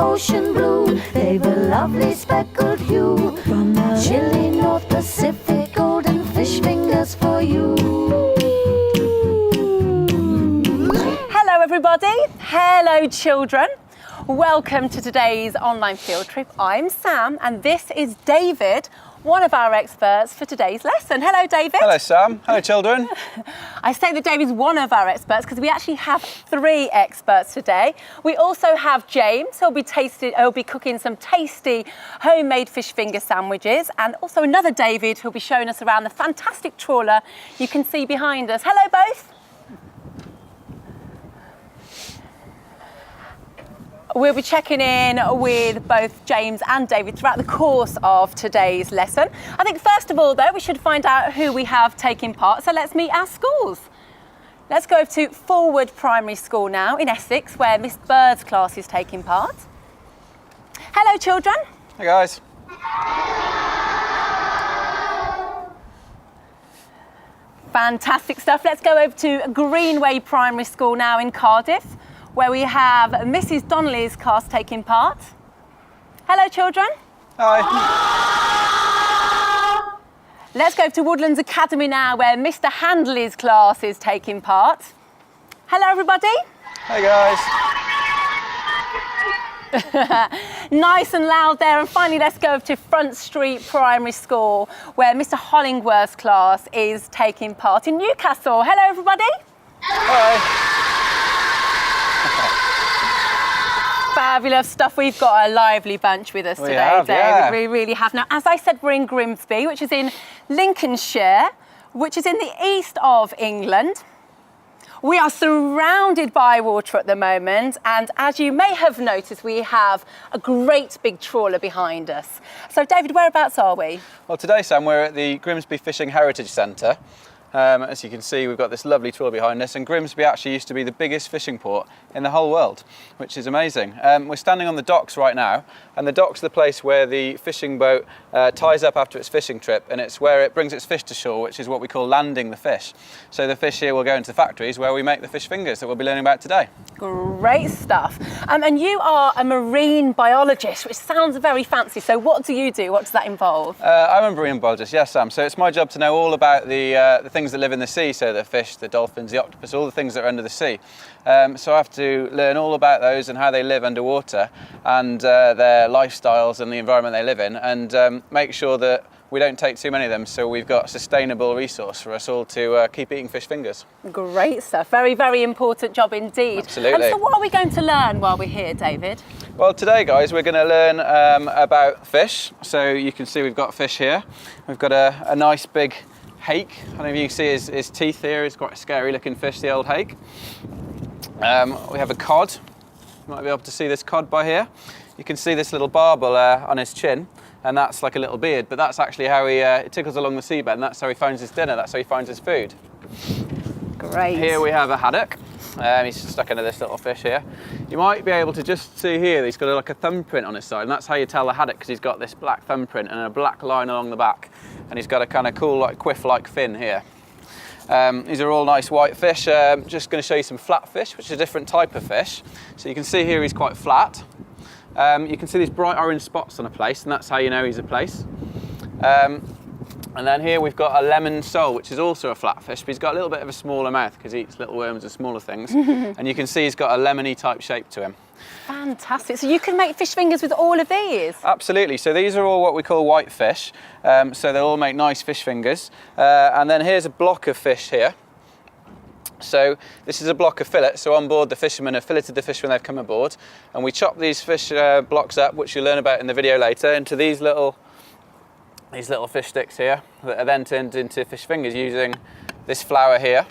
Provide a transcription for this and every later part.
ocean blue. They've a lovely speckled hue. From the chilly North Pacific, golden fish fingers for you. Hello everybody, hello children. Welcome to today's online field trip. I'm Sam and this is David, one of our experts for today's lesson. Hello David. Hello Sam, hello children. I say that David's one of our experts because we actually have 3 experts today. We also have James, who'll be cooking some tasty homemade fish finger sandwiches, and also another David who'll be showing us around the fantastic trawler you can see behind us. Hello both. We'll be checking in with both James and David throughout the course of today's lesson. I think first of all though, we should find out who we have taking part, so let's meet our schools. Let's go to Forward Primary School now in Essex, where Miss Bird's class is taking part. Hello children. Hey guys. Fantastic stuff. Let's go over to Greenway Primary School now in Cardiff, where we have Mrs. Donnelly's class taking part. Hello children. Hi. Let's go to Woodlands Academy now, where Mr. Handley's class is taking part. Hello everybody. Hey guys. Nice and loud there. And finally, let's go to Front Street Primary School, where Mr. Hollingworth's class is taking part in Newcastle. Hello everybody. Hi. Fabulous stuff. We've got a lively bunch with us today, have, David. yeah. We really have. Now, as I said, we're in Grimsby, which is in Lincolnshire, which is in the east of England. We are surrounded by water at the moment, and as you may have noticed, we have a great big trawler behind us. So, David, whereabouts are we? Well, today, Sam, we're at the Grimsby Fishing Heritage Centre. As you can see, we've got this lovely trawler behind us, and Grimsby actually used to be the biggest fishing port in the whole world, which is amazing. We're standing on the docks right now, and the docks are the place where the fishing boat ties up after its fishing trip, and it's where it brings its fish to shore, which is what we call landing the fish. So the fish here will go into the factories where we make the fish fingers that we'll be learning about today. Great stuff. And you are a marine biologist, which sounds very fancy. So what do you do? What does that involve? I'm a marine biologist, yes, Sam. So it's my job to know all about the things that live in the sea, so the fish, the dolphins, the octopus, all the things that are under the sea. So I have to learn all about those and how they live underwater, and their lifestyles and the environment they live in, and make sure that we don't take too many of them, so we've got a sustainable resource for us all to keep eating fish fingers. Great stuff. Very, very important job indeed. Absolutely. So what are we going to learn while we're here, David? Well, today, guys, we're going to learn about fish. So you can see we've got fish here. We've got a nice big hake. I don't know if you can see his teeth here. It's quite a scary looking fish, the old hake. We have a cod. You might be able to see this cod by here. You can see this little barbel on his chin, and that's like a little beard, but that's actually how he tickles along the seabed, and that's how he finds his dinner, that's how he finds his food. Great. Here we have a haddock. He's stuck into this little fish here. You might be able to just see here, he's got like a thumbprint on his side, and that's how you tell the haddock, because he's got this black thumbprint and a black line along the back, and he's got a kind of cool like quiff-like fin here. These are all nice white fish. Just going to show you some flatfish, which is a different type of fish. So you can see here he's quite flat. You can see these bright orange spots on a place, and that's how you know he's a place. And then here we've got a lemon sole, which is also a flatfish, but he's got a little bit of a smaller mouth because he eats little worms and smaller things. And you can see he's got a lemony type shape to him. Fantastic. So you can make fish fingers with all of these? Absolutely. So these are all what we call white fish. So they'll all make nice fish fingers. And then here's a block of fish here. So this is a block of fillets. So on board, the fishermen have filleted the fish when they've come aboard, and we chop these fish blocks up, which you'll learn about in the video later, into these little fish sticks here that are then turned into fish fingers using this flour here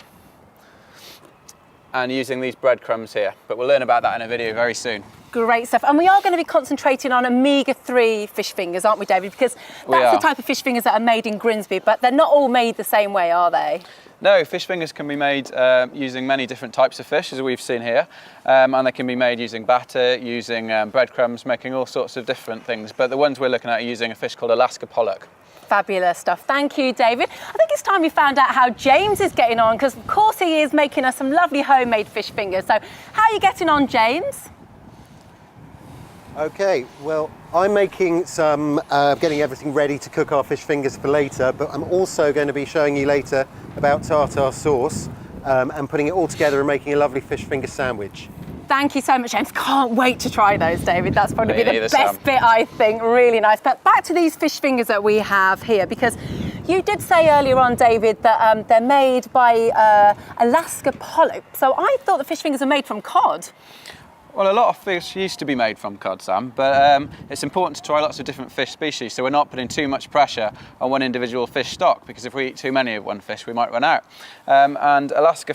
and using these breadcrumbs here. But we'll learn about that in a video very soon. Great stuff. And we are going to be concentrating on omega-3 fish fingers, aren't we, David? Because that's the type of fish fingers that are made in Grimsby, but they're not all made the same way, are they? No, fish fingers can be made using many different types of fish, as we've seen here. And they can be made using batter, using breadcrumbs, making all sorts of different things. But the ones we're looking at are using a fish called Alaska pollock. Fabulous stuff. Thank you, David. I think it's time we found out how James is getting on, because of course he is making us some lovely homemade fish fingers. So how are you getting on, James? Okay, well, I'm making some, getting everything ready to cook our fish fingers for later, but I'm also going to be showing you later about tartar sauce and putting it all together and making a lovely fish finger sandwich. Thank you so much, James. Can't wait to try those, David. That's probably Me the neither, best Sam. bit, I think. Really nice. But back to these fish fingers that we have here, because you did say earlier on, David, that they're made by Alaska pollock. So I thought the fish fingers are made from cod. Well, a lot of fish used to be made from cod, Sam, but it's important to try lots of different fish species so we're not putting too much pressure on one individual fish stock, because if we eat too many of one fish, we might run out. And Alaska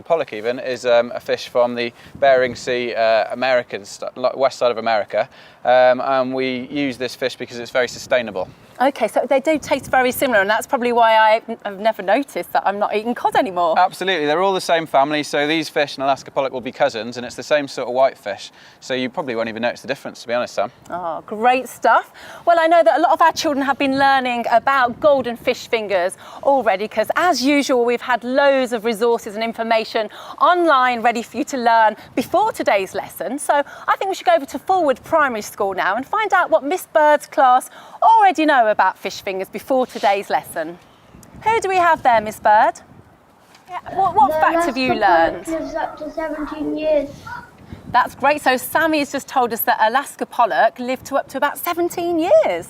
pollock even, is a fish from the Bering Sea, west side of America, and we use this fish because it's very sustainable. Okay, so they do taste very similar, and that's probably why I've never noticed that I'm not eating cod anymore. Absolutely, they're all the same family, so these fish and Alaska pollock will be cousins, and it's the same sort of white fish, so you probably won't even notice the difference, to be honest, Sam. Oh, great stuff. Well, I know that a lot of our children have been learning about golden fish fingers already, because as usual, we've had loads of resources and information online ready for you to learn before today's lesson. So I think we should go over to Forward Primary School now and find out what Miss Bird's class already know about fish fingers before today's lesson. Who do we have there, Miss Bird? Yeah, what facts have you learned? Lives up to 17 years. That's great. So Sammy has just told us that Alaska pollock lived to up to about 17 years.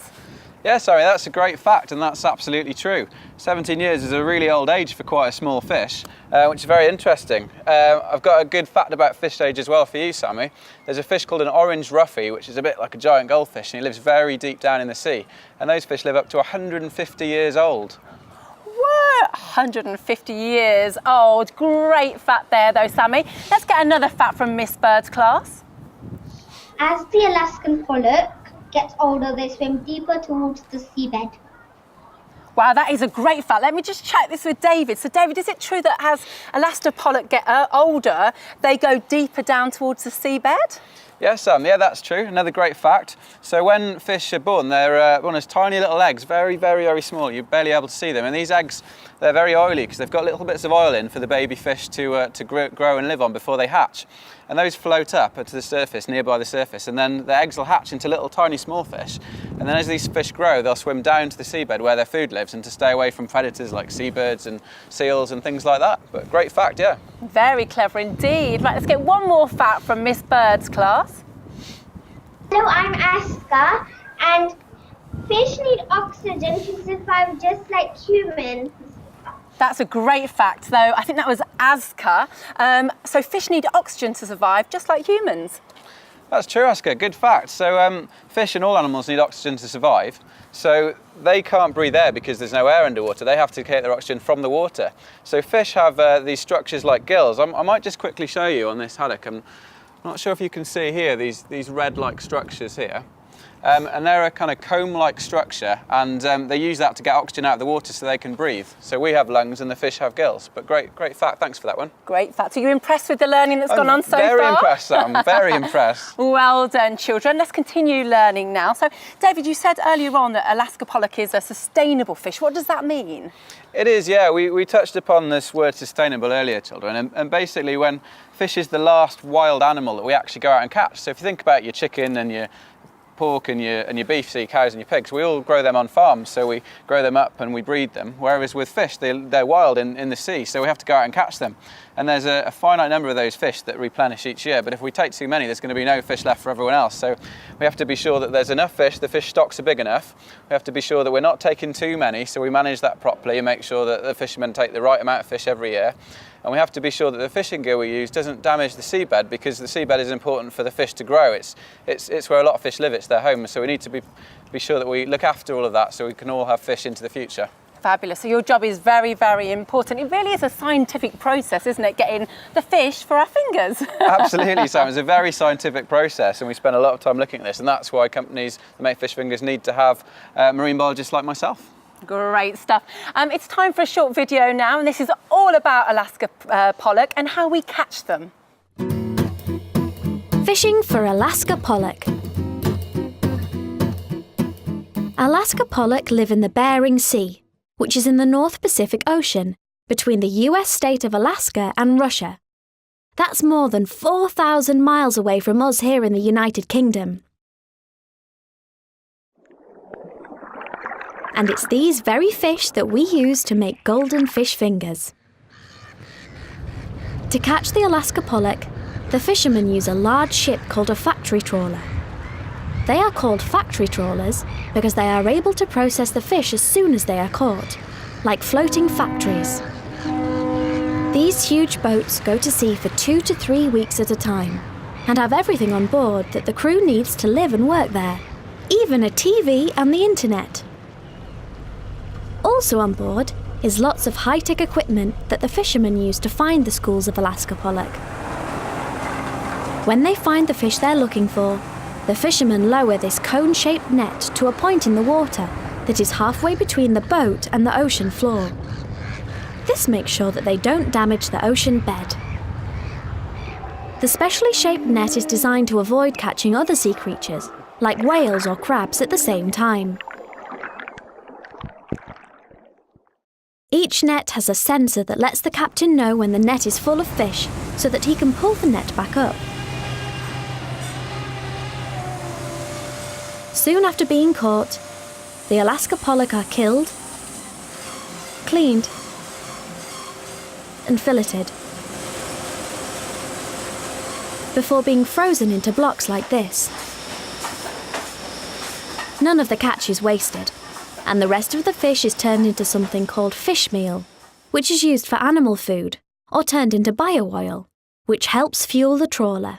Yeah, sorry, that's a great fact, and that's absolutely true. 17 years is a really old age for quite a small fish, which is very interesting. I've got a good fact about fish age as well for you, Sammy. There's a fish called an orange ruffy, which is a bit like a giant goldfish, and he lives very deep down in the sea. And those fish live up to 150 years old. Whoa, 150 years old. Great fact there, though, Sammy. Let's get another fact from Miss Bird's class. As the Alaskan pollock gets older, they swim deeper towards the seabed. Wow, that is a great fact. Let me just check this with David. So, David, is it true that as Alaska pollock get older, they go deeper down towards the seabed? Yes, Sam, yeah, that's true. Another great fact. So when fish are born, they're born as tiny little eggs, very, very, very small. You're barely able to see them. And these eggs, they're very oily because they've got little bits of oil in for the baby fish to grow and live on before they hatch. And those float up to the surface, nearby the surface, and then the eggs will hatch into little tiny small fish. And then as these fish grow, they'll swim down to the seabed where their food lives and to stay away from predators like seabirds and seals and things like that. But great fact, yeah. Very clever indeed. Right, let's get one more fact from Miss Bird's class. Hello, I'm Aska, and fish need oxygen to survive just like humans. That's a great fact, though. I think that was Aska. So fish need oxygen to survive, just like humans. That's true, Aska. Good fact. So fish and all animals need oxygen to survive. So they can't breathe air because there's no air underwater. They have to get their oxygen from the water. So fish have these structures like gills. I might just quickly show you on this haddock. I'm not sure if you can see here these red-like structures here. And they're a kind of comb-like structure, and they use that to get oxygen out of the water so they can breathe. So we have lungs and the fish have gills. But great fact, thanks for that one. Great fact. Are you impressed with the learning that's gone on so far? Very impressed, Sam, very impressed. Well done, children. Let's continue learning now. So, David, you said earlier on that Alaska pollock is a sustainable fish. What does that mean? It is, yeah. We touched upon this word sustainable earlier, children, and basically when fish is the last wild animal that we actually go out and catch. So if you think about your chicken and your pork and your beef, so your cows and your pigs, we all grow them on farms, so we grow them up and we breed them, whereas with fish they're wild in the sea, so we have to go out and catch them, and there's a finite number of those fish that replenish each year, but if we take too many there's going to be no fish left for everyone else. So we have to be sure that there's enough fish, the fish stocks are big enough. We have to be sure that we're not taking too many, so we manage that properly and make sure that the fishermen take the right amount of fish every year. And we have to be sure that the fishing gear we use doesn't damage the seabed, because the seabed is important for the fish to grow. It's where a lot of fish live, it's their home. So we need to be sure that we look after all of that so we can all have fish into the future. Fabulous. So your job is very, very important. It really is a scientific process, isn't it, getting the fish for our fingers? Absolutely, Sam. It's a very scientific process, and we spend a lot of time looking at this, and that's why companies that make fish fingers need to have marine biologists like myself. Great stuff. It's time for a short video now, and this is all about Alaska pollock and how we catch them. Fishing for Alaska pollock. Alaska pollock live in the Bering Sea, which is in the North Pacific Ocean, between the US state of Alaska and Russia. That's more than 4,000 miles away from us here in the United Kingdom. And it's these very fish that we use to make golden fish fingers. To catch the Alaska pollock, the fishermen use a large ship called a factory trawler. They are called factory trawlers because they are able to process the fish as soon as they are caught, like floating factories. These huge boats go to sea for 2 to 3 weeks at a time and have everything on board that the crew needs to live and work there, even a TV and the internet. Also on board is lots of high-tech equipment that the fishermen use to find the schools of Alaska pollock. When they find the fish they're looking for, the fishermen lower this cone-shaped net to a point in the water that is halfway between the boat and the ocean floor. This makes sure that they don't damage the ocean bed. The specially shaped net is designed to avoid catching other sea creatures, like whales or crabs, at the same time. Each net has a sensor that lets the captain know when the net is full of fish so that he can pull the net back up. Soon after being caught, the Alaska pollock are killed, cleaned, and filleted, before being frozen into blocks like this. None of the catch is wasted, and the rest of the fish is turned into something called fish meal, which is used for animal food, or turned into bio-oil, which helps fuel the trawler.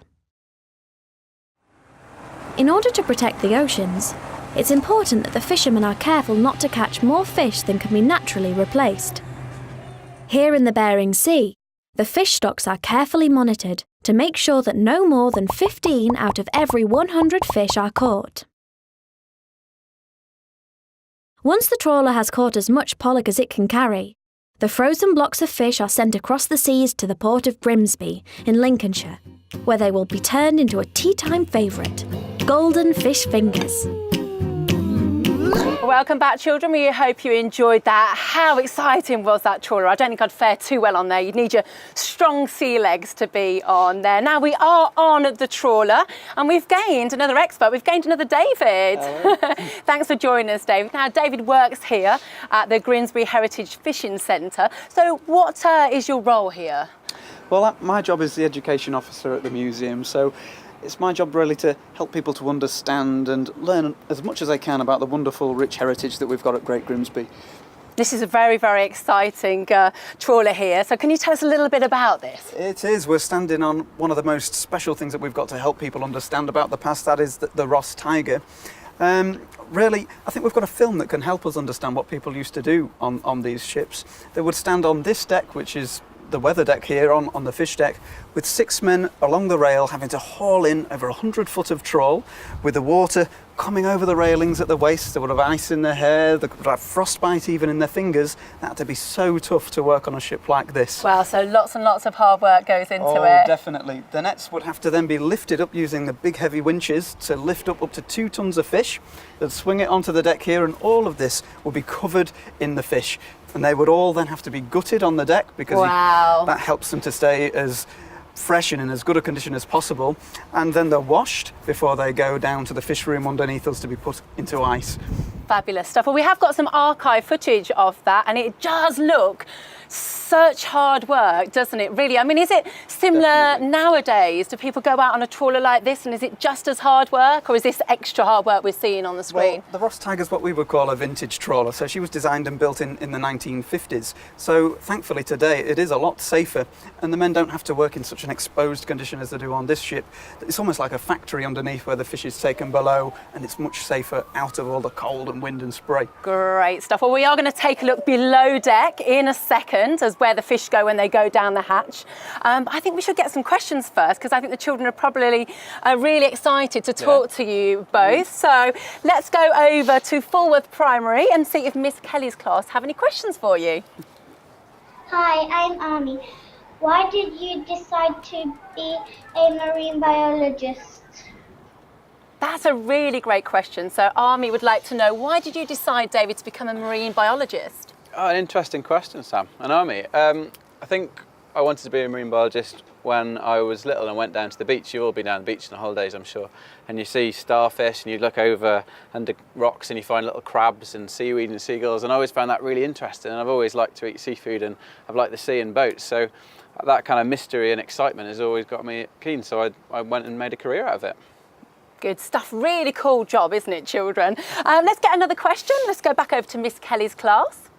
In order to protect the oceans, it's important that the fishermen are careful not to catch more fish than can be naturally replaced. Here in the Bering Sea, the fish stocks are carefully monitored to make sure that no more than 15 out of every 100 fish are caught. Once the trawler has caught as much pollock as it can carry, the frozen blocks of fish are sent across the seas to the port of Grimsby in Lincolnshire, where they will be turned into a tea-time favourite, golden fish fingers. Welcome back, children. We hope you enjoyed that. How exciting was that trawler? I don't think I'd fare too well on there. You'd need your strong sea legs to be on there. Now we are on the trawler and we've gained another expert. We've gained another David. Thanks for joining us, David. Now, David works here at the Grimsby Heritage Fishing Centre. So what is your role here? Well, my job is the education officer at the museum, so it's my job really to help people to understand and learn as much as they can about the wonderful, rich heritage that we've got at Great Grimsby. This is a very, very exciting trawler here. So can you tell us a little bit about this? It is. We're standing on one of the most special things that we've got to help people understand about the past, that is the Ross Tiger. Really, I think we've got a film that can help us understand what people used to do on these ships. They would stand on this deck, which is the weather deck here on the fish deck, with 6 men along the rail having to haul in over 100 foot of trawl with the water coming over the railings at the waist. They would have ice in their hair, they could have frostbite even in their fingers. That had to be so tough to work on a ship like this. Wow, so lots and lots of hard work goes into it. Oh, definitely. The nets would have to then be lifted up using the big heavy winches to lift up to 2 tons of fish. They'd swing it onto the deck here, and all of this would be covered in the fish. And they would all then have to be gutted on the deck because that helps them to stay as fresh and in as good a condition as possible. And then they're washed before they go down to the fish room underneath us to be put into ice. Fabulous stuff. Well, we have got some archive footage of that, and it does look such hard work, doesn't it, really? I mean, is it similar nowadays? Do people go out on a trawler like this, and is it just as hard work, or is this extra hard work we're seeing on the screen? Well, the Ross Tiger is what we would call a vintage trawler, so she was designed and built in the 1950s. So thankfully today it is a lot safer, and the men don't have to work in such an exposed condition as they do on this ship. It's almost like a factory underneath where the fish is taken below, and it's much safer out of all the cold and wind and spray. Great stuff. Well, we are going to take a look below deck in a second as where the fish go when they go down the hatch. I think we should get some questions first, because I think the children are probably really excited to talk to you both. So let's go over to Fulworth Primary and see if Miss Kelly's class have any questions for you. Hi, I'm Army. Why did you decide to be a marine biologist? That's a really great question. So Army would like to know, why did you decide, David, to become a marine biologist? Oh, an interesting question, Sam and Army. I think I wanted to be a marine biologist when I was little and went down to the beach. You've all been down the beach on the holidays, I'm sure, and you see starfish and you look over under rocks and you find little crabs and seaweed and seagulls, and I always found that really interesting, and I've always liked to eat seafood and I've liked the sea and boats, so that kind of mystery and excitement has always got me keen, so I went and made a career out of it. Good stuff. Really cool job, isn't it, children? Let's get another question. Let's go back over to Miss Kelly's class.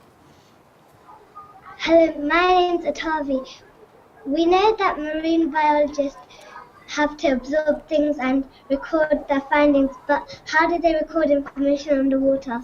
Hello, my name's Atavi. We know that marine biologists have to absorb things and record their findings, but how do they record information underwater?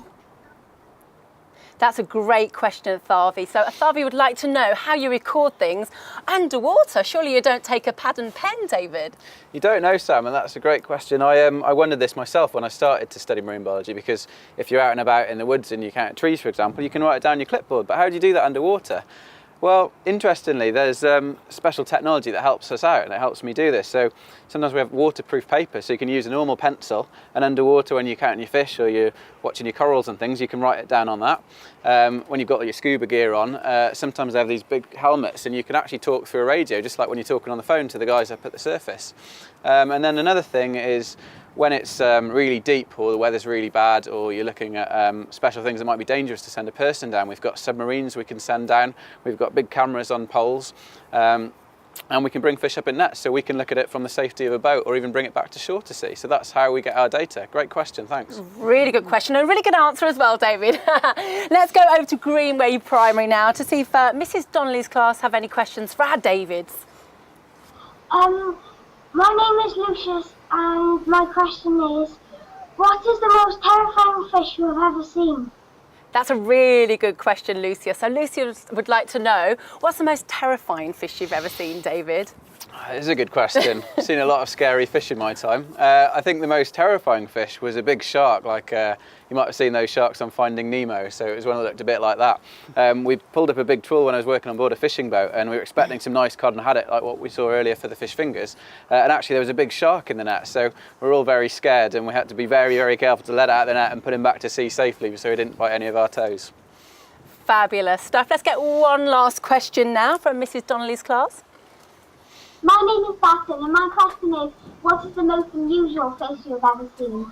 That's a great question, Athavi. So Athavi would like to know how you record things underwater. Surely you don't take a pad and pen, David? You don't know, Sam, and that's a great question. I wondered this myself when I started to study marine biology, because if you're out and about in the woods and you count trees, for example, you can write it down on your clipboard, but how do you do that underwater? Well, interestingly, there's special technology that helps us out, and it helps me do this. So sometimes we have waterproof paper, so you can use a normal pencil, and underwater when you're counting your fish or you're watching your corals and things, you can write it down on that. When you've got your scuba gear on, sometimes they have these big helmets, and you can actually talk through a radio, just like when you're talking on the phone to the guys up at the surface. And then another thing is, when it's really deep or the weather's really bad, or you're looking at special things that might be dangerous to send a person down, we've got submarines we can send down, we've got big cameras on poles, and we can bring fish up in nets, so we can look at it from the safety of a boat or even bring it back to shore to see. So that's how we get our data. Great question, thanks. Really good question and a really good answer as well, David. Let's go over to Greenway Primary now to see if Mrs. Donnelly's class have any questions for our Davids. My name is Lucius, and my question is, what is the most terrifying fish you have ever seen? That's a really good question, Lucia. So Lucia would like to know, what's the most terrifying fish you've ever seen, David? It's a good question. I've seen a lot of scary fish in my time. I think the most terrifying fish was a big shark, like you might have seen those sharks on Finding Nemo, so it was one that looked a bit like that. We pulled up a big trawl when I was working on board a fishing boat, and we were expecting some nice cod and haddock like what we saw earlier for the fish fingers, and actually there was a big shark in the net, so we were all very scared, and we had to be very, very careful to let it out of the net and put him back to sea safely so he didn't bite any of our toes. Fabulous stuff. Let's get one last question now from Mrs. Donnelly's class. My name is Batson, and my question is, what is the most unusual fish you've ever seen?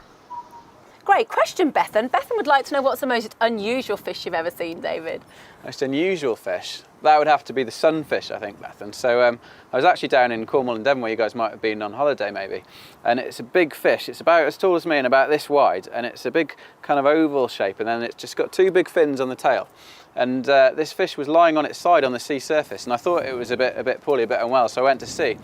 Great question, Bethan. Bethan would like to know what's the most unusual fish you've ever seen, David. Most unusual fish? That would have to be the sunfish, I think, Bethan. So I was actually down in Cornwall and Devon, where you guys might have been on holiday maybe, and it's a big fish. It's about as tall as me and about this wide, and it's a big kind of oval shape, and then it's just got two big fins on the tail. And this fish was lying on its side on the sea surface, and I thought it was a bit poorly, a bit unwell, so I went to see.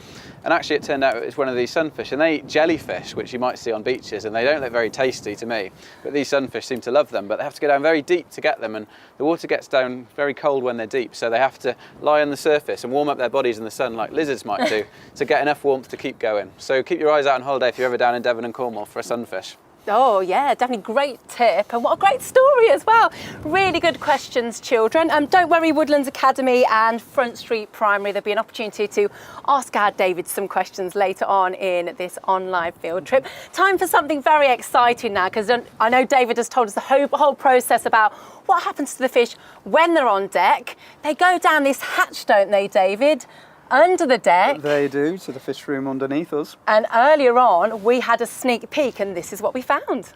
And actually it turned out it was one of these sunfish, and they eat jellyfish, which you might see on beaches, and they don't look very tasty to me, but these sunfish seem to love them, but they have to go down very deep to get them, and the water gets down very cold when they're deep, so they have to lie on the surface and warm up their bodies in the sun like lizards might do to get enough warmth to keep going. So keep your eyes out on holiday if you're ever down in Devon and Cornwall for a sunfish. Oh yeah, definitely great tip, and what a great story as well. Really good questions, children. Don't worry, Woodlands Academy and Front Street Primary, there'll be an opportunity to ask our David some questions later on in this online field trip. Time for something very exciting now, because I know David has told us the whole process about what happens to the fish when they're on deck. They go down this hatch, don't they, David? Under the deck. They do, to the fish room underneath us. And earlier on, we had a sneak peek, and this is what we found.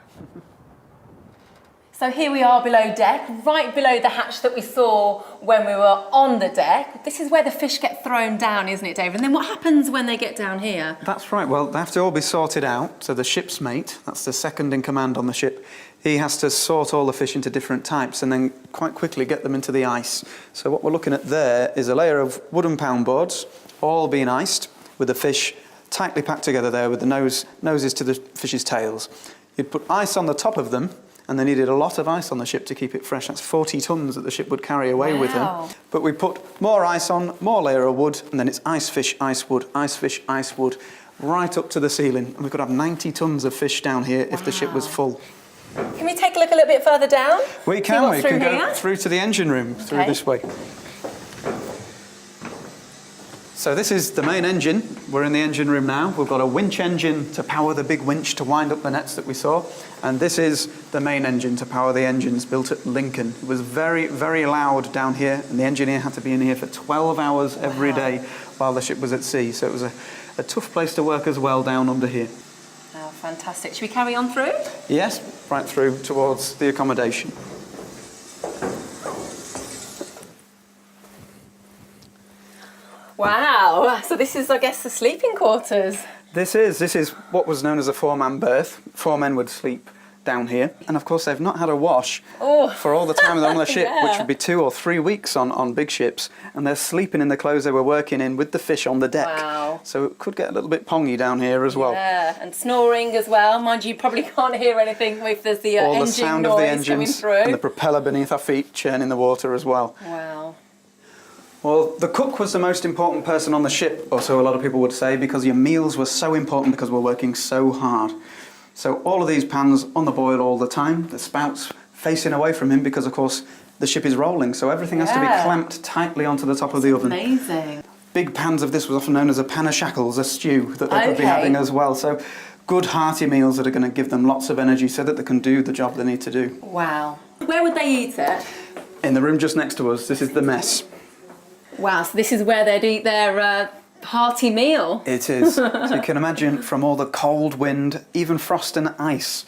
So here we are below deck, right below the hatch that we saw when we were on the deck. This is where the fish get thrown down, isn't it, David? And then what happens when they get down here? That's right. Well, they have to all be sorted out. So the ship's mate, that's the second in command on the ship, he has to sort all the fish into different types and then quite quickly get them into the ice. So what we're looking at there is a layer of wooden pound boards, all being iced, with the fish tightly packed together there with the noses to the fish's tails. You'd put ice on the top of them, and they needed a lot of ice on the ship to keep it fresh. That's 40 tons that the ship would carry away with them. But we put more ice on, more layer of wood, and then it's ice fish, ice wood, ice fish, ice wood, right up to the ceiling. And we could have 90 tons of fish down here if the ship was full. Can we take a look a little bit further down? We can go through to the engine room, through this way. So this is the main engine. We're in the engine room now. We've got a winch engine to power the big winch to wind up the nets that we saw. And this is the main engine to power the engines built at Lincoln. It was very, very loud down here, and the engineer had to be in here for 12 hours every day while the ship was at sea. So it was a tough place to work as well down under here. Oh, fantastic. Should we carry on through? Yes, right through towards the accommodation. Wow. So this is, I guess, the sleeping quarters. This is what was known as a four-man berth. 4 men would sleep down here. And of course, they've not had a wash for all the time they're on the ship, which would be 2 or 3 weeks on big ships. And they're sleeping in the clothes they were working in with the fish on the deck. Wow. So it could get a little bit pongy down here as well. Yeah, and snoring as well. Mind you probably can't hear anything if there's the all engine the sound noise of the coming engines through. and the propeller beneath our feet churning the water as well. Wow. Well, the cook was the most important person on the ship, or so a lot of people would say, because your meals were so important because we're working so hard. So all of these pans on the boil all the time, the spouts facing away from him because, of course, the ship is rolling, so everything has to be clamped tightly onto the top of the oven. Amazing. Big pans of this was often known as a pan of shackles, a stew that they could be having as well. So good hearty meals that are going to give them lots of energy so that they can do the job they need to do. Wow. Where would they eat it? In the room just next to us, this is the mess. Wow, so this is where they'd eat their hearty meal. It is. So you can imagine from all the cold wind, even frost and ice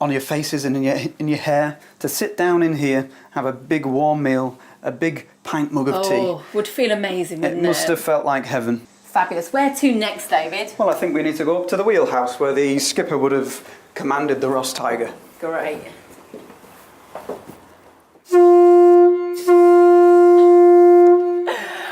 on your faces and in your hair, to sit down in here, have a big warm meal, a big pint mug of tea. Oh, would feel amazing, wouldn't it? It must have felt like heaven. Fabulous. Where to next, David? Well, I think we need to go up to the wheelhouse where the skipper would have commanded the Ross Tiger. Great.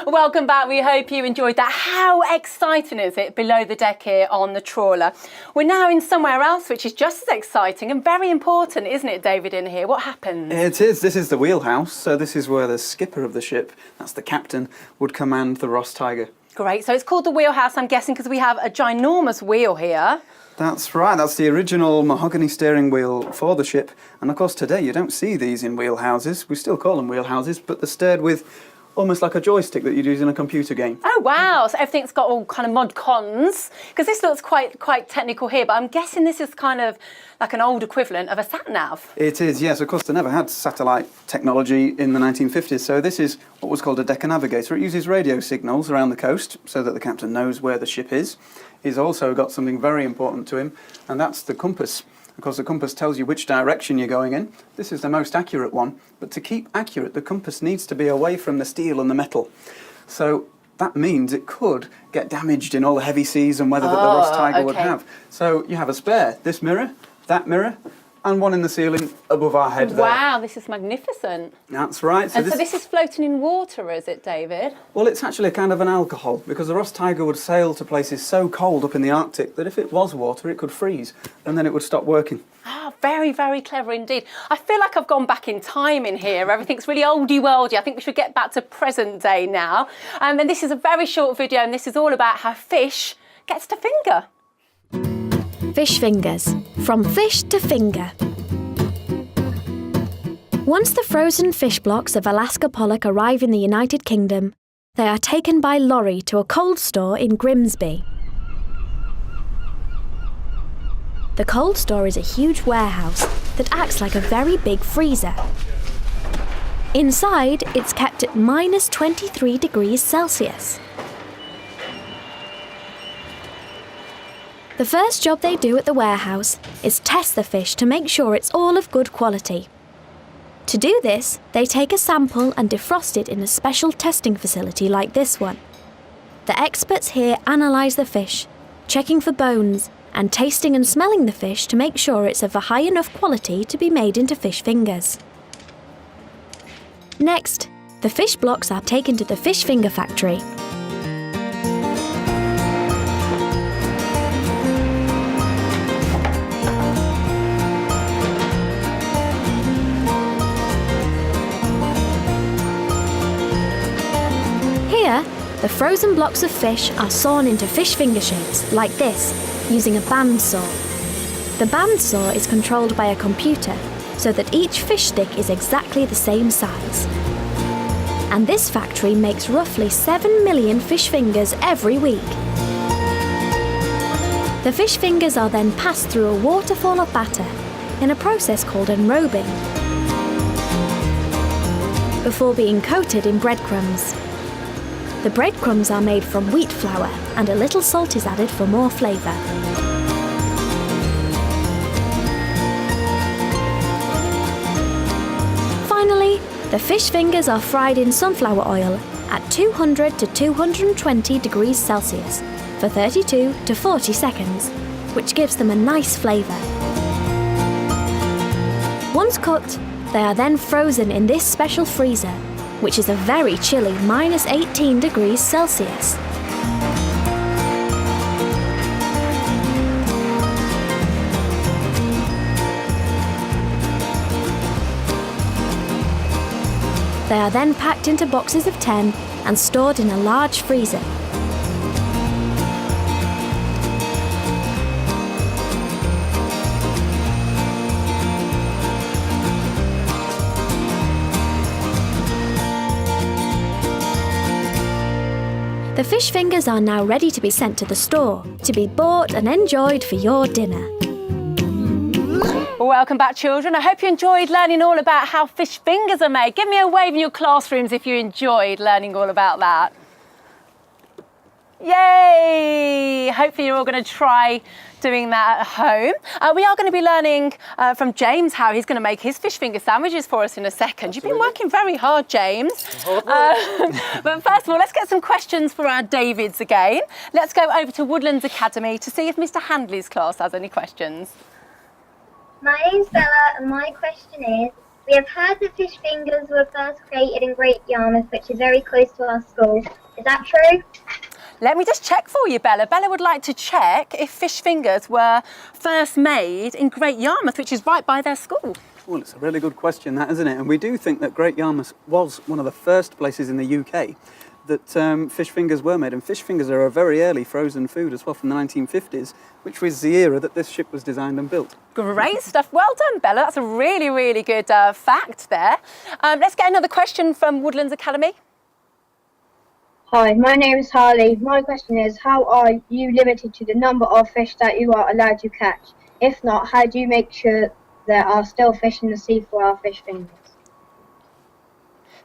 Welcome back. We hope you enjoyed that. How exciting is it below the deck here on the trawler? We're now in somewhere else which is just as exciting and very important, isn't it, David, in here? What happens? It is. This is the wheelhouse. So this is where the skipper of the ship, that's the captain, would command the Ross Tiger. Great. So it's called the wheelhouse, I'm guessing, because we have a ginormous wheel here. That's right, that's the original mahogany steering wheel for the ship. And of course today you don't see these in wheelhouses. We still call them wheelhouses, but they're steered with almost like a joystick that you'd use in a computer game. Oh wow, so everything's got all kind of mod cons. Because this looks quite technical here, but I'm guessing this is kind of like an old equivalent of a sat-nav. It is, yes. Of course, they never had satellite technology in the 1950s, so this is what was called a Decker Navigator. It uses radio signals around the coast so that the captain knows where the ship is. He's also got something very important to him, and that's the compass. Of course, the compass tells you which direction you're going in. This is the most accurate one, but to keep accurate, the compass needs to be away from the steel and the metal. So that means it could get damaged in all the heavy seas and weather that the Ross Tiger would have. So you have a spare, this mirror, that mirror, and one in the ceiling above our head there. Wow, this is magnificent. That's right. So this is floating in water, is it, David? Well, it's actually kind of an alcohol, because the Ross Tiger would sail to places so cold up in the Arctic that if it was water, it could freeze, and then it would stop working. Ah, very, very clever indeed. I feel like I've gone back in time in here. Everything's really oldie-worldy. I think we should get back to present day now. And this is a very short video, and this is all about how fish gets to finger. Fish fingers. From fish to finger. Once the frozen fish blocks of Alaska pollock arrive in the United Kingdom, they are taken by lorry to a cold store in Grimsby. The cold store is a huge warehouse that acts like a very big freezer. Inside, it's kept at -23 degrees Celsius. The first job they do at the warehouse is test the fish to make sure it's all of good quality. To do this, they take a sample and defrost it in a special testing facility like this one. The experts here analyse the fish, checking for bones and tasting and smelling the fish to make sure it's of a high enough quality to be made into fish fingers. Next, the fish blocks are taken to the fish finger factory. Here, the frozen blocks of fish are sawn into fish finger shapes, like this, using a bandsaw. The bandsaw is controlled by a computer, so that each fish stick is exactly the same size. and this factory makes roughly 7 million fish fingers every week. The fish fingers are then passed through a waterfall of batter in a process called enrobing, before being coated in breadcrumbs. The breadcrumbs are made from wheat flour and a little salt is added for more flavour. Finally, the fish fingers are fried in sunflower oil at 200 to 220 degrees Celsius for 32 to 40 seconds, which gives them a nice flavour. Once cooked, they are then frozen in this special freezer, which is a very chilly -18 degrees Celsius. They are then packed into boxes of 10 and stored in a large freezer. The fish fingers are now ready to be sent to the store, to be bought and enjoyed for your dinner. Welcome back, children. I hope you enjoyed learning all about how fish fingers are made. Give me a wave in your classrooms if you enjoyed learning all about that. Yay! Hopefully you're all going to try doing that at home. We are going to be learning from James how he's going to make his fish finger sandwiches for us in a second. Absolutely. You've been working very hard, James. But first of all, let's get some questions for our Davids again. Let's go over to Woodlands Academy to see if Mr. Handley's class has any questions. My name's Bella, and my question is, we have heard that fish fingers were first created in Great Yarmouth, which is very close to our school. Is that true? Let me just check for you, Bella. Bella would like to check if fish fingers were first made in Great Yarmouth, which is right by their school. Well, it's a really good question, that, isn't it? And we do think that Great Yarmouth was one of the first places in the UK that fish fingers were made. And fish fingers are a very early frozen food as well, from the 1950s, which was the era that this ship was designed and built. Great stuff. Well done, Bella. That's a really, really good fact there. Let's get another question from Woodlands Academy. Hi, my name is Harley. My question is, how are you limited to the number of fish that you are allowed to catch? If not, how do you make sure there are still fish in the sea for our fish fingers?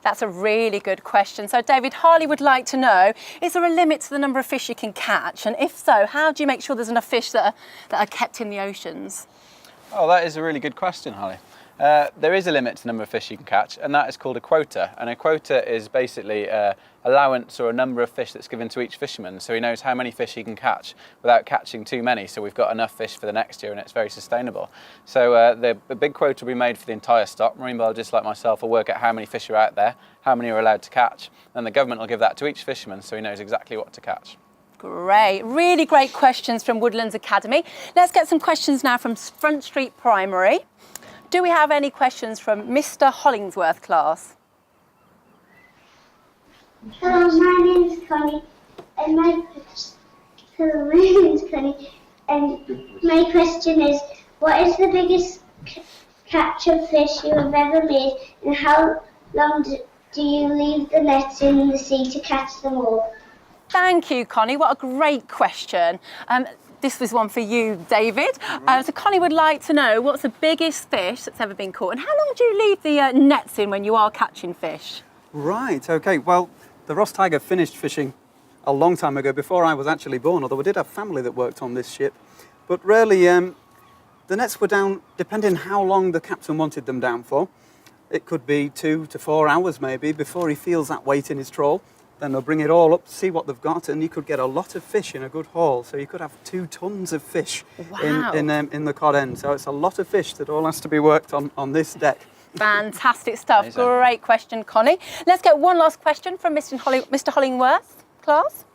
That's a really good question. So, David, Harley would like to know, is there a limit to the number of fish you can catch? And if so, how do you make sure there's enough fish that are kept in the oceans? Oh, that is a really good question, Holly. There is a limit to the number of fish you can catch, and that is called a quota. And a quota is basically an allowance or a number of fish that's given to each fisherman, so he knows how many fish he can catch without catching too many. So we've got enough fish for the next year, and it's very sustainable. So the big quota will be made for the entire stock. Marine biologists like myself will work out how many fish are out there, how many are allowed to catch, and the government will give that to each fisherman, so he knows exactly what to catch. Great, really great questions from Woodlands Academy. Let's get some questions now from Front Street Primary. Do we have any questions from Mr. Hollingsworth class? Hello, my name is Connie, and my question is, what is the biggest catch of fish you have ever made, and how long do you leave the nets in the sea to catch them all? Thank you, Connie. What a great question. This was one for you, David. So Connie would like to know, what's the biggest fish that's ever been caught, and how long do you leave the nets in when you are catching fish? Right, okay. Well, the Ross Tiger finished fishing a long time ago, before I was actually born, although I did have family that worked on this ship. But really, the nets were down, depending how long the captain wanted them down for. It could be 2 to 4 hours maybe before he feels that weight in his trawl. Then they'll bring it all up to see what they've got, and you could get a lot of fish in a good haul. So you could have 2 tons of fish in the cod end. So it's a lot of fish that all has to be worked on this deck. Fantastic stuff. Amazing. Great question, Connie. Let's get one last question from Mr. Hollingworth class.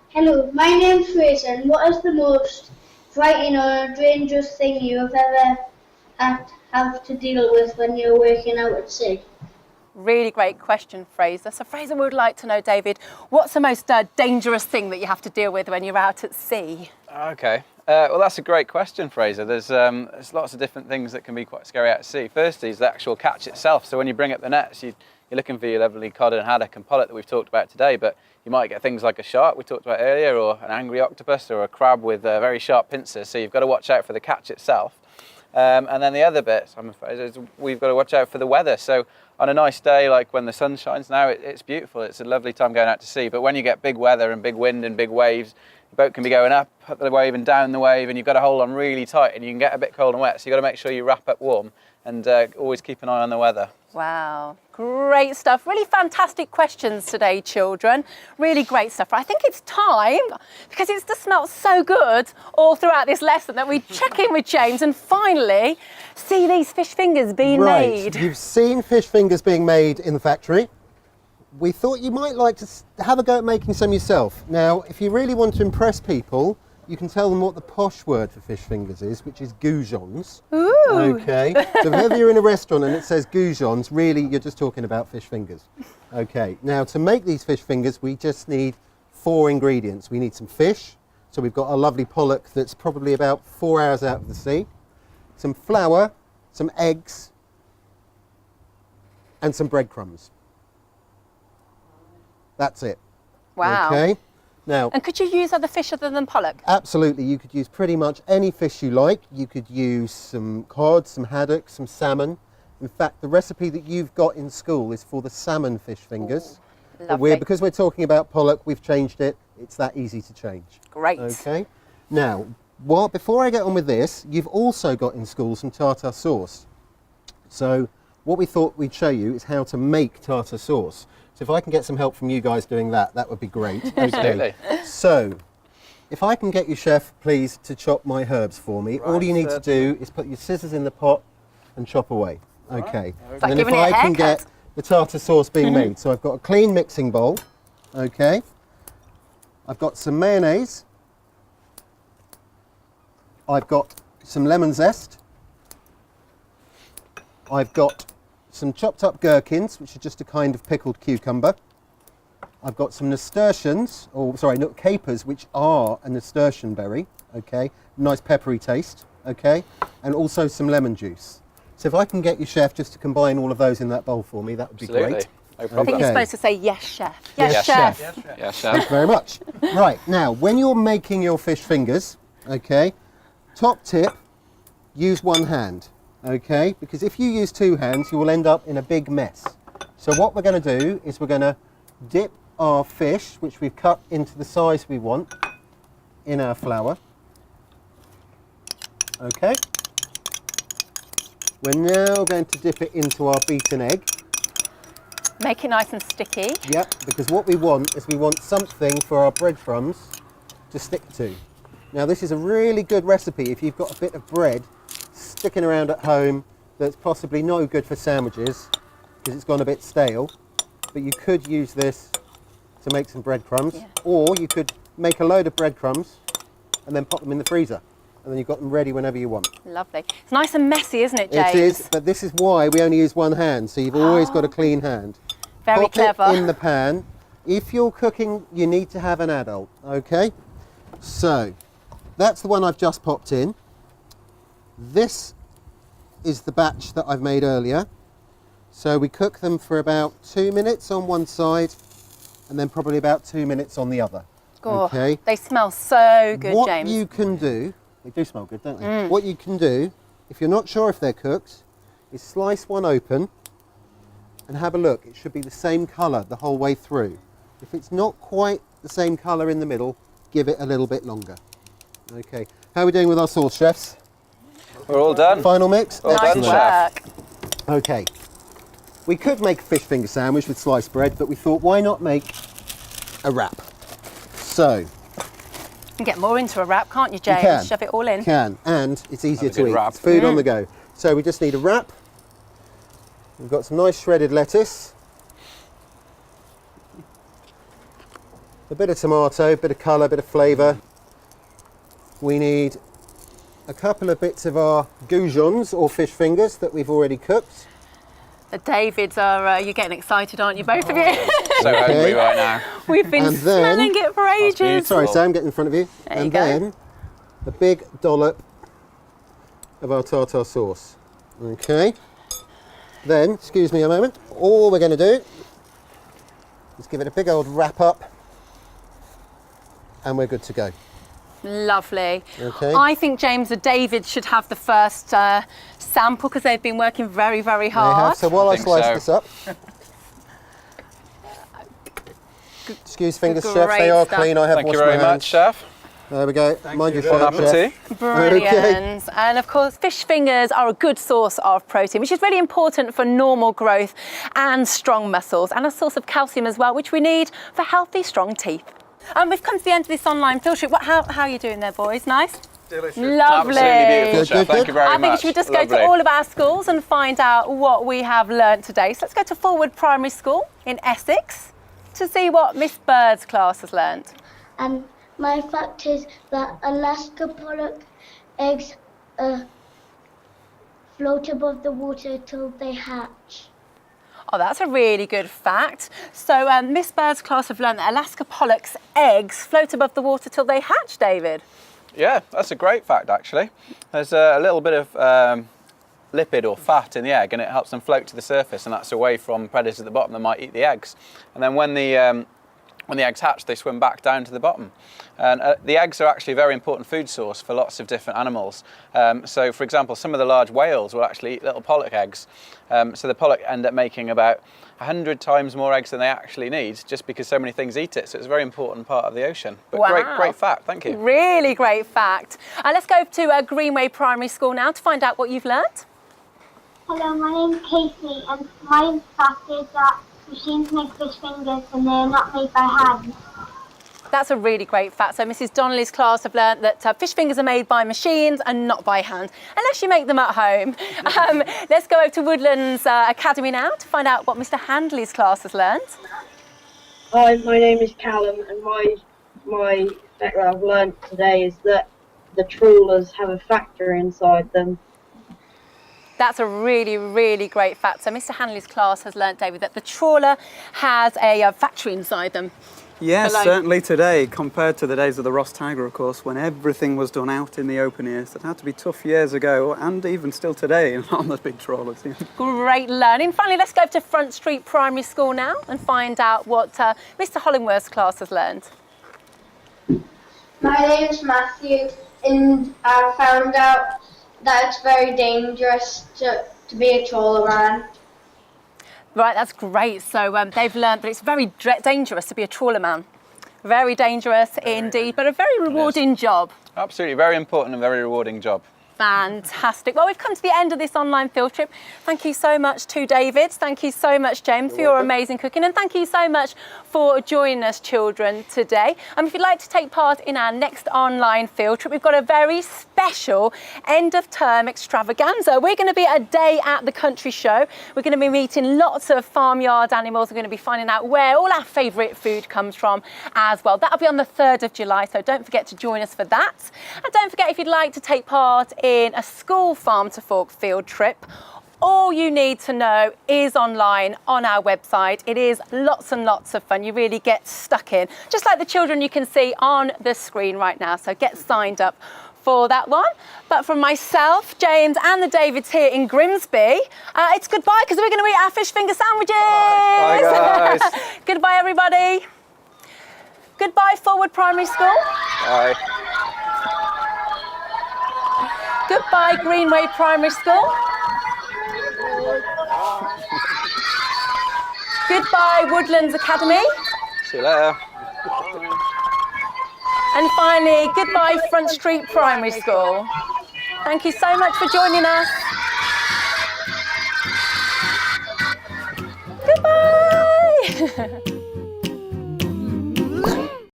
Hello, my name's Fraser, and what is the most frightening or dangerous thing you have ever have to deal with when you're working out at sea? Really great question, Fraser. So Fraser would like to know, David, what's the most dangerous thing that you have to deal with when you're out at sea? Okay. Well, that's a great question, Fraser. There's lots of different things that can be quite scary out at sea. Firstly is the actual catch itself. So when you bring up the nets, you're looking for your lovely cod and haddock and pollock that we've talked about today, but you might get things like a shark we talked about earlier, or an angry octopus, or a crab with very sharp pincers. So you've got to watch out for the catch itself. And then the other bit, I'm afraid, is we've got to watch out for the weather. So on a nice day, like when the sun shines now, it's beautiful. It's a lovely time going out to sea. But when you get big weather and big wind and big waves, the boat can be going up the wave and down the wave, and you've got to hold on really tight, and you can get a bit cold and wet. So you've got to make sure you wrap up warm and always keep an eye on the weather. Wow, great stuff. Really fantastic questions today, children. Really great stuff. I think it's time, because it's just smelled so good all throughout this lesson, that we check in with James and finally see these fish fingers being made. You've seen fish fingers being made in the factory. We thought you might like to have a go at making some yourself. Now, if you really want to impress people, you can tell them what the posh word for fish fingers is, which is goujons. Ooh. Okay. So if ever you're in a restaurant and it says goujons, really you're just talking about fish fingers. Okay. Now, to make these fish fingers, we just need 4 ingredients. We need some fish. So we've got a lovely pollock that's probably about 4 hours out of the sea. Some flour, some eggs, and some breadcrumbs. That's it. Wow. Okay. Now, And could you use other fish other than pollock? absolutely, you could use pretty much any fish you like. You could use some cod, some haddock, some salmon. In fact, the recipe that you've got in school is for the salmon fish fingers. But Lovely. because we're talking about pollock, we've changed it. It's that easy to change. Great. Okay. Now, before I get on with this, you've also got in school some tartar sauce. So what we thought we'd show you is how to make tartar sauce. So if I can get some help from you guys doing that, that would be great. Absolutely. So, if I can get you, Chef, please, to chop my herbs for me. All Right, you need to do is put your scissors in the pot and chop away. Okay. like And then if giving it a I can haircut. get the tartar sauce being made. So I've got a clean mixing bowl. Okay. I've got some mayonnaise. I've got some lemon zest. I've got some chopped up gherkins, which are just a kind of pickled cucumber. I've got some nasturtiums, capers, which are a nasturtium berry, okay? Nice peppery taste, okay? And also some lemon juice. So if I can get you, Chef, just to combine all of those in that bowl for me, that would be Absolutely. great. No I problem. think you're Okay. supposed to say yes, chef. Yes, Yes, chef. chef. Yeah, Thank you chef. very much. Right, now, when you're making your fish fingers, okay, top tip, use one hand, okay? Because if you use 2 hands, you will end up in a big mess. So what we're going to do is we're going to dip our fish, which we've cut into the size we want, in our flour. Okay. We're now going to dip it into our beaten egg. Make it nice and sticky. Yep, because what we want is we want something for our breadcrumbs to stick to. Now this is a really good recipe if you've got a bit of bread sticking around at home that's possibly no good for sandwiches because it's gone a bit stale, but you could use this to make some breadcrumbs, Yeah. or you could make a load of breadcrumbs and then pop them in the freezer, and then you've got them ready whenever you want. Lovely. It's nice and messy, isn't it, James? It is, but this is why we only use one hand, so you've always got a clean hand. Very Pop clever. it in the pan. If you're cooking, you need to have an adult, okay? So, that's the one I've just popped in. This is the batch that I've made earlier. So we cook them for about 2 minutes on one side, and then probably about 2 minutes on the other. Oh, Okay. They smell so good, What James. you can do, they do smell good, don't they? What you can do, if you're not sure if they're cooked, is slice one open and have a look. It should be the same colour the whole way through. If it's not quite the same colour in the middle, give it a little bit longer. Okay, how are we doing with our sauce, chefs? We're all done. Final mix? Well Nice done, Excellent. chef. work. Okay, we could make a fish finger sandwich with sliced bread, but we thought, why not make a wrap? So, You can get more into a wrap, can't you, you James? can. Shove it all in. Can, and it's easier Have a to good eat. wrap. It's food on the go. So we just need a wrap. We've got some nice shredded lettuce, a bit of tomato, a bit of colour, a bit of flavour. We need a couple of bits of our goujons or fish fingers that we've already cooked. The Davids are, you're getting excited, aren't you, both of you? So hungry right now. We've been And then- smelling it for ages. beautiful. Sorry, Sam, get in front of you. There you And go. then a big dollop of our tartar sauce. Okay. Then, excuse me a moment, all we're going to do is give it a big old wrap up and we're good to go. Lovely. Okay. I think James and David should have the first sample because they've been working very, very They hard. have. So while I think slice so. this up, excuse fingers, Great chef, they are stuff. clean. I have Thank you washed very my much, hands. chef. There we go. Mind your Bon food, chef. appetit. Brilliant. Okay. And of course, fish fingers are a good source of protein, which is really important for normal growth and strong muscles, and a source of calcium as well, which we need for healthy, strong teeth. We've come to the end of this online field trip. How are you doing there, boys? Nice? Delicious. Lovely. Absolutely beautiful, Good, chef. good, Thank good. you very I much. think we should just go Lovely. to all of our schools and find out what we have learnt today. So let's go to Forward Primary School in Essex to see what Miss Bird's class has learnt. My fact is that Alaska pollock eggs float above the water till they hatch. Oh, that's a really good fact. So Miss Bird's class have learned that Alaska pollock's eggs float above the water till they hatch, David. Yeah, that's a great fact actually. There's a little bit of lipid or fat in the egg and it helps them float to the surface, and that's away from predators at the bottom that might eat the eggs. And then when the eggs hatch, they swim back down to the bottom. And the eggs are actually a very important food source for lots of different animals. So for example, some of the large whales will actually eat little pollock eggs. So the pollock end up making about 100 times more eggs than they actually need, just because so many things eat it. So it's a very important part of the ocean. But Wow. great fact, thank you. Really great fact. Let's go to Greenway Primary School now to find out what you've learnt. Hello, my name's Casey, and my fact is that machines make fish fingers and they're not made by hand. That's a really great fact. So Mrs. Donnelly's class have learnt that fish fingers are made by machines and not by hand, unless you make them at home. Let's go over to Woodlands Academy now to find out what Mr. Handley's class has learnt. Hi, my name is Callum, and my fact that I've learnt today is that the trawlers have a factory inside them. That's a really, really great fact. So Mr. Handley's class has learnt, David, that the trawler has a factory inside them. Yes, Hello. certainly today, compared to the days of the Ross Tiger, of course, when everything was done out in the open air. So it had to be tough years ago, and even still today on the big trawlers. Yeah. Great learning. Finally, let's go to Front Street Primary School now and find out what Mr. Hollingworth's class has learnt. My name's Matthew, and I found out that it's very dangerous to be a trawler man. Right, that's great. So they've learnt that it's very dangerous to be a trawler man. Very dangerous indeed, but a very rewarding job. Absolutely, very important and very rewarding job. Fantastic. Well, we've come to the end of this online field trip. Thank you so much to David. Thank you so much, James, for your amazing cooking. And thank you so much for joining us, children, today. If you'd like to take part in our next online field trip, we've got a very special end of term extravaganza. We're going to be a day at the country show. We're going to be meeting lots of farmyard animals. We're going to be finding out where all our favourite food comes from as well. That'll be on the 3rd of July, so don't forget to join us for that. And don't forget, if you'd like to take part in a school farm to fork field trip, all you need to know is online on our website. It is lots and lots of fun. You really get stuck in, just like the children you can see on the screen right now. So get signed up for that one. But from myself, James, and the Davids here in Grimsby, it's goodbye, because we're going to eat our fish finger sandwiches. Bye, guys. Goodbye, everybody. Goodbye, Forward Primary School. Bye. Goodbye, Greenway Primary School. Goodbye, Woodlands Academy. See you later. And finally, goodbye, Front Street Primary School. Thank you so much for joining us. Goodbye.